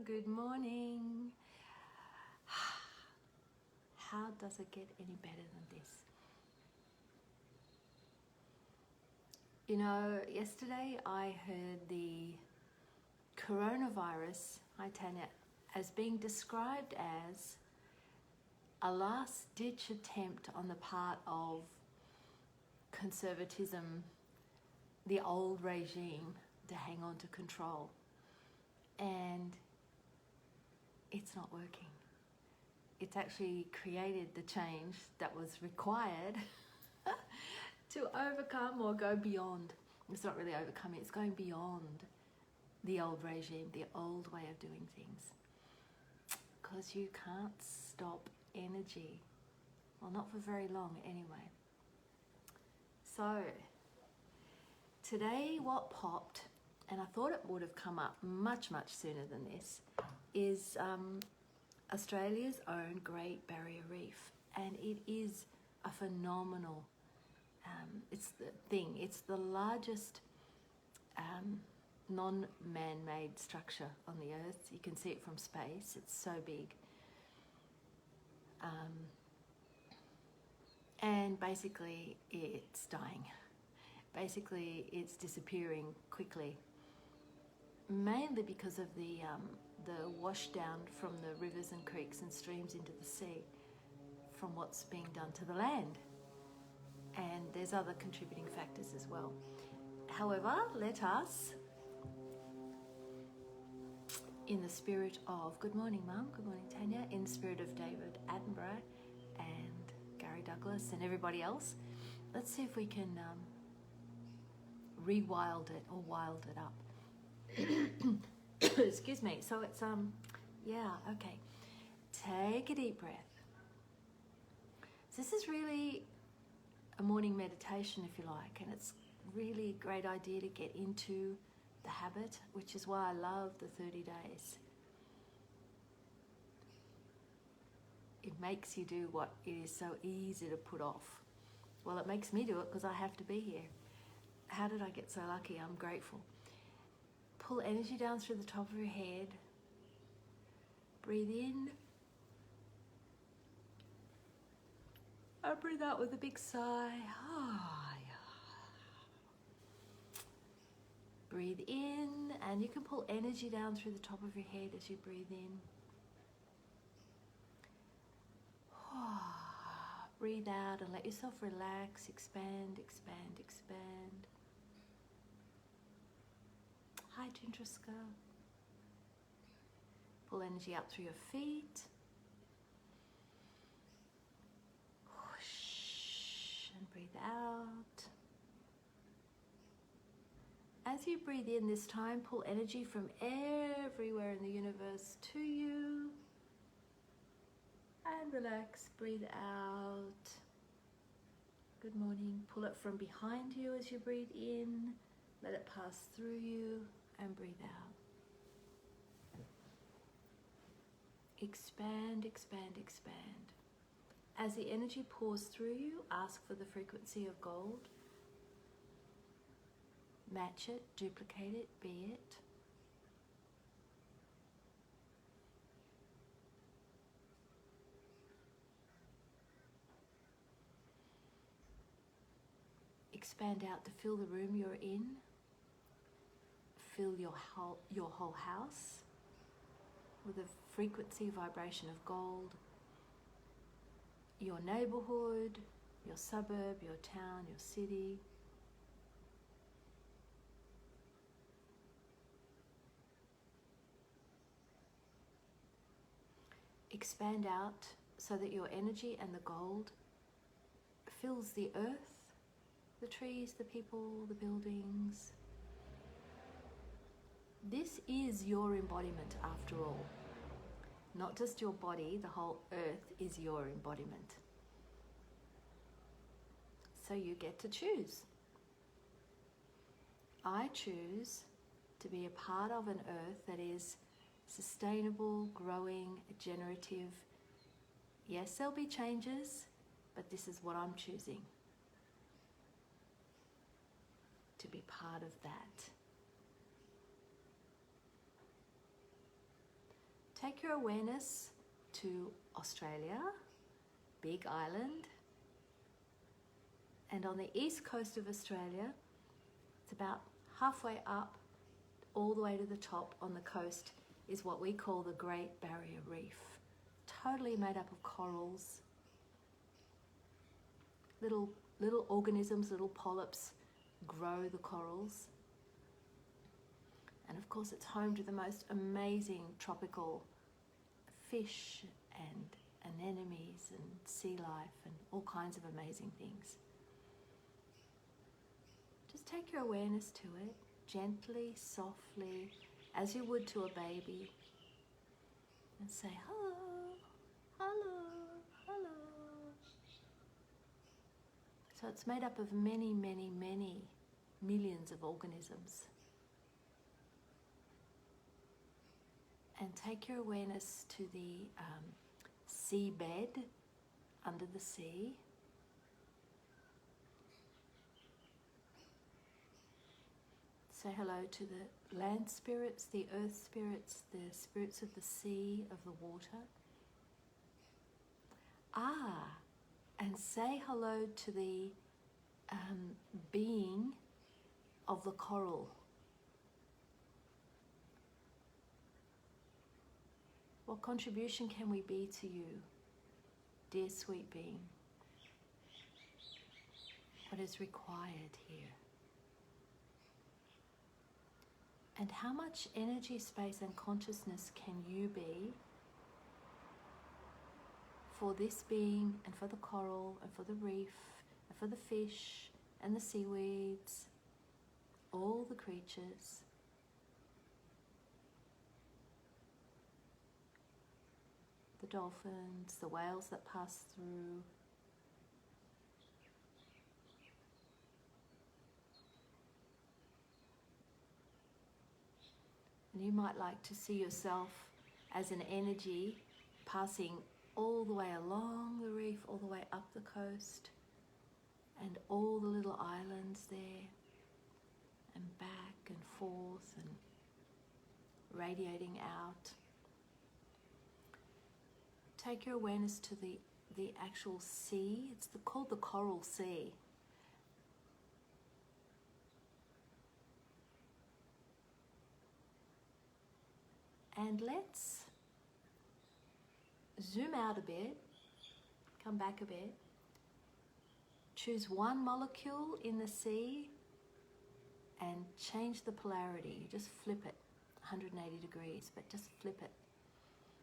good morning. How does it get any better than this? You know, yesterday I heard the coronavirus, hi Tanya, as being described as a last-ditch attempt on the part of conservatism, the old regime, to hang on to control. And it's not working. It's actually created the change that was required to overcome or go beyond. It's not really overcoming, it's going beyond the old regime, the old way of doing things. Because you can't stop energy. Well, not for very long anyway. So, today what popped, and I thought it would have come up much sooner than this, is Australia's own Great Barrier Reef. And it is a phenomenal, it's the largest non-man-made structure on the earth. You can see it from space, it's so big. And basically it's dying. Basically it's disappearing quickly, mainly because of the wash down from the rivers and creeks and streams into the sea from what's being done to the land. And there's other contributing factors as well. However, let us, in the spirit of, good morning Mum, good morning Tanya, in the spirit of David Attenborough and Gary Douglas and everybody else, let's see if we can rewild it or wild it up. Excuse me. So it's okay. Take a deep breath. So this is really a morning meditation, if you like, and it's really a great idea to get into the habit, which is why I love the 30 days. It makes you do what it is so easy to put off. Well, it makes me do it because I have to be here. How did I get so lucky? I'm grateful. Pull energy down through the top of your head. Breathe in. And breathe out with a big sigh. Breathe in, and you can pull energy down through the top of your head as you breathe in. Breathe out and let yourself relax, expand, expand, expand. Hi, Jintriska. Pull energy up through your feet. Whoosh, and breathe out. As you breathe in this time, pull energy from everywhere in the universe to you. And relax, breathe out. Good morning. Pull it from behind you as you breathe in. Let it pass through you and breathe out. Expand, expand, expand. As the energy pours through you, ask for the frequency of gold. Match it, duplicate it, be it. Expand out to fill the room you're in. Fill your whole house with a frequency vibration of gold. Your neighborhood, your suburb, your town, your city. Expand out so that your energy and the gold fills the earth, the trees, the people, the buildings. This is your embodiment after all. Not just your body, the whole earth is your embodiment. So you get to choose. I choose to be a part of an earth that is sustainable, growing, generative. Yes, there'll be changes, but this is what I'm choosing. To be part of that. Take your awareness to Australia, big island, and on the east coast of Australia, it's about halfway up, all the way to the top on the coast, is what we call the Great Barrier Reef. Totally made up of corals, little organisms, little polyps grow the corals. And of course it's home to the most amazing tropical fish and anemones and sea life and all kinds of amazing things. Just take your awareness to it, gently, softly, as you would to a baby, and say, hello, hello, hello. So it's made up of many, many, many millions of organisms. And take your awareness to the seabed under the sea. Say hello to the land spirits, the earth spirits, the spirits of the sea, of the water. And say hello to the being of the coral. What contribution can we be to you, dear sweet being? What is required here? And how much energy, space and consciousness can you be for this being and for the coral and for the reef and for the fish and the seaweeds, all the creatures? The dolphins, the whales that pass through. And you might like to see yourself as an energy passing all the way along the reef, all the way up the coast, and all the little islands there, and back and forth, and radiating out. Take your awareness to the actual sea. It's called the Coral Sea. And let's zoom out a bit, come back a bit. Choose one molecule in the sea and change the polarity. You just flip it 180 degrees, but just flip it.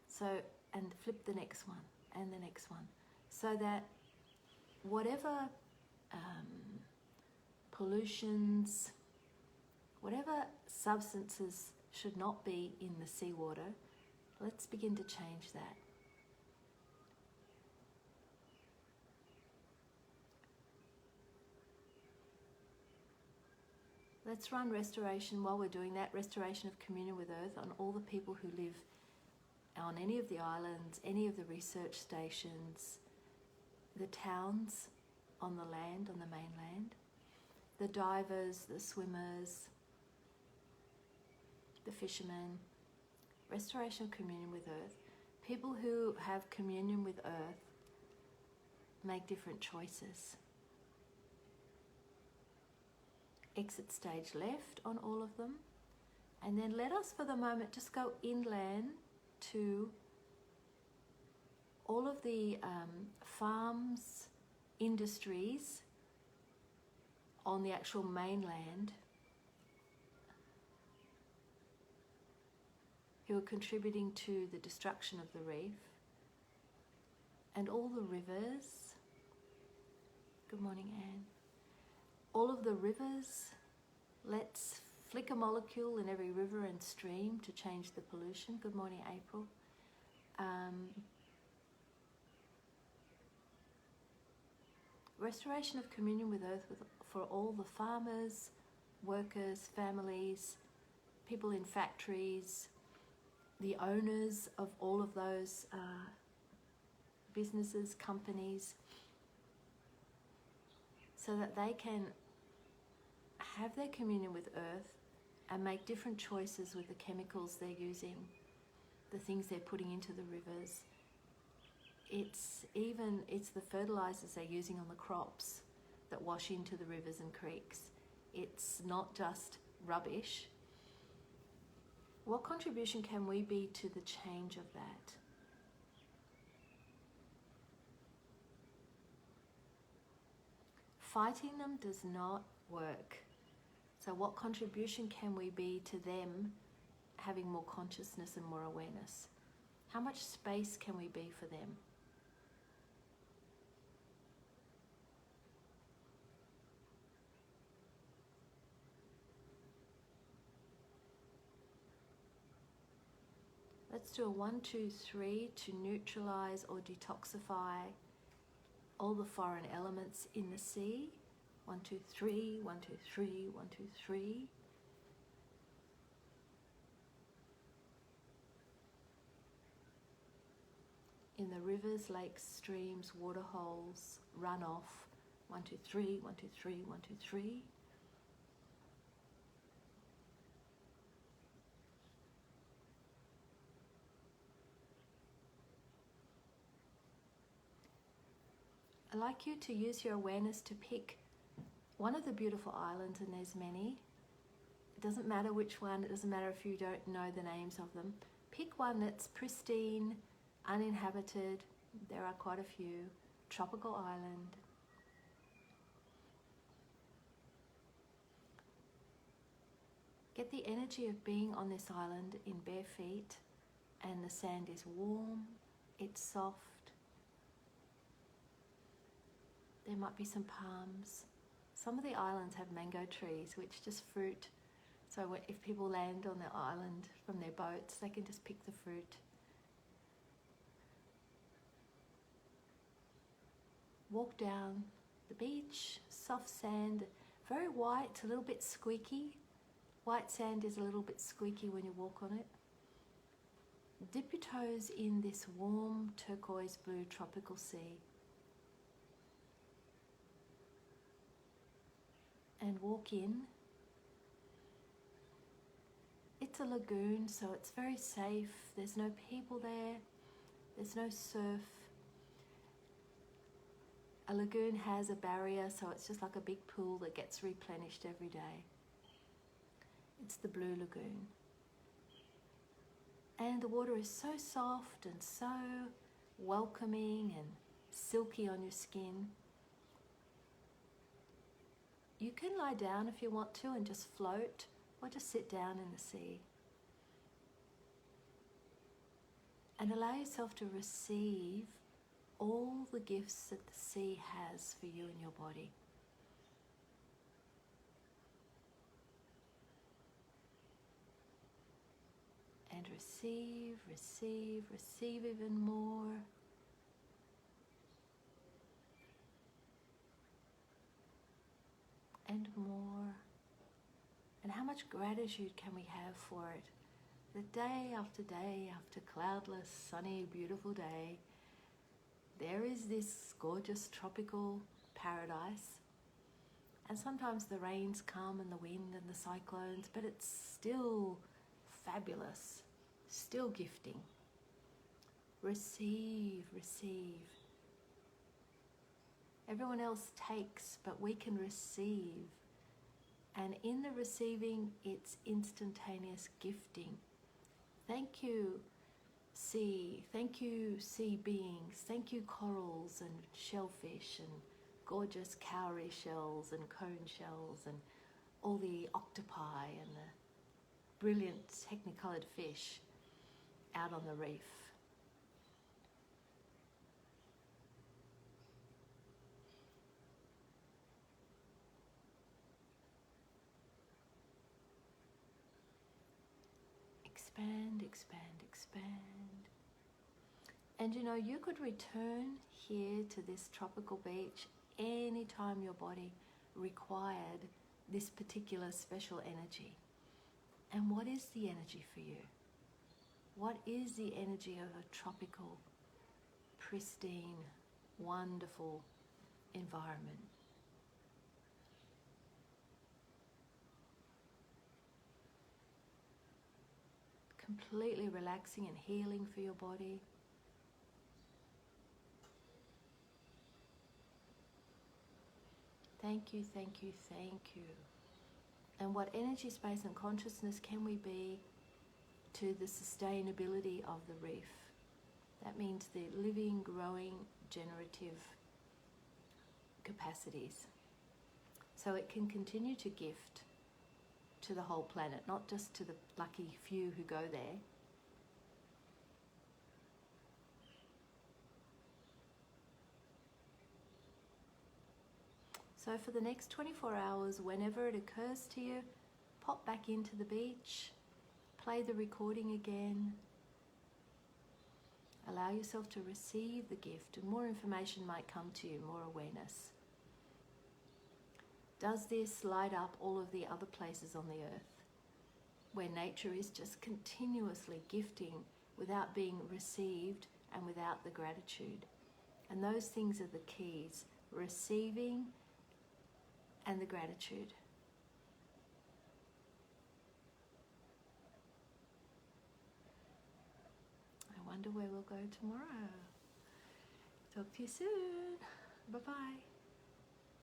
So, and flip the next one and the next one. So that whatever pollutions, whatever substances should not be in the seawater, let's begin to change that. Let's run restoration while we're doing that, restoration of communion with Earth on all the people who live on any of the islands, any of the research stations, the towns on the land, on the mainland, the divers, the swimmers, the fishermen. Restoration of communion with Earth. People who have communion with Earth make different choices. Exit stage left on all of them. And then let us for the moment just go inland to all of the farms, industries on the actual mainland who are contributing to the destruction of the reef, and all the rivers. Good morning, Anne. All of the rivers, let's flick a molecule in every river and stream to change the pollution. Good morning, April. Restoration of communion with Earth for all the farmers, workers, families, people in factories, the owners of all of those businesses, companies, so that they can have their communion with Earth and make different choices with the chemicals they're using the things they're putting into the rivers. It's the fertilizers they're using on the crops that wash into the rivers and creeks. It's not just rubbish. What contribution can we be to the change of that? Fighting them does not work. So what contribution can we be to them having more consciousness and more awareness? How much space can we be for them? Let's do a 1, 2, 3 to neutralize or detoxify all the foreign elements in the sea. 1, 2, 3, 1, 2, 3, 1, 2, 3. In the rivers, lakes, streams, water holes, runoff. 1, 2, 3, 1, 2, 3, 1, 2, 3. I'd like you to use your awareness to pick one of the beautiful islands, and there's many. It doesn't matter which one, it doesn't matter if you don't know the names of them. Pick one that's pristine, uninhabited, there are quite a few, tropical island. Get the energy of being on this island in bare feet, and the sand is warm, it's soft. There might be some palms. Some of the islands have mango trees which just fruit. So if people land on the island from their boats, they can just pick the fruit. Walk down the beach, soft sand, very white, a little bit squeaky. White sand is a little bit squeaky when you walk on it. Dip your toes in this warm turquoise blue tropical sea. And walk in. It's a lagoon, so it's very safe. There's no people there. There's no surf. A lagoon has a barrier, so it's just like a big pool that gets replenished every day. It's the Blue Lagoon. And the water is so soft and so welcoming and silky on your skin. You can lie down if you want to and just float, or just sit down in the sea. And allow yourself to receive all the gifts that the sea has for you and your body. And receive, receive, receive even more. And more. And how much gratitude can we have for it? That day after cloudless, sunny, beautiful day, there is this gorgeous tropical paradise. And sometimes the rains come and the wind and the cyclones, but it's still fabulous, still gifting. Receive, receive. Everyone else takes, but we can receive. And in the receiving, it's instantaneous gifting. Thank you, sea. Thank you, sea beings. Thank you, corals and shellfish and gorgeous cowrie shells and cone shells and all the octopi and the brilliant technicolored fish out on the reef. Expand, expand, expand. And you know, you could return here to this tropical beach anytime your body required this particular special energy. And what is the energy for you? What is the energy of a tropical, pristine, wonderful environment? completely relaxing and healing for your body. Thank you, thank you, thank you. And what energy, space and consciousness can we be to the sustainability of the reef? That means the living, growing, generative capacities. So it can continue to gift to the whole planet, not just to the lucky few who go there. So for the next 24 hours, whenever it occurs to you, pop back into the beach, play the recording again, allow yourself to receive the gift, and more information might come to you, more awareness. Does this light up all of the other places on the earth where nature is just continuously gifting without being received and without the gratitude? And those things are the keys: receiving and the gratitude. I wonder where we'll go tomorrow. Talk to you soon. Bye-bye.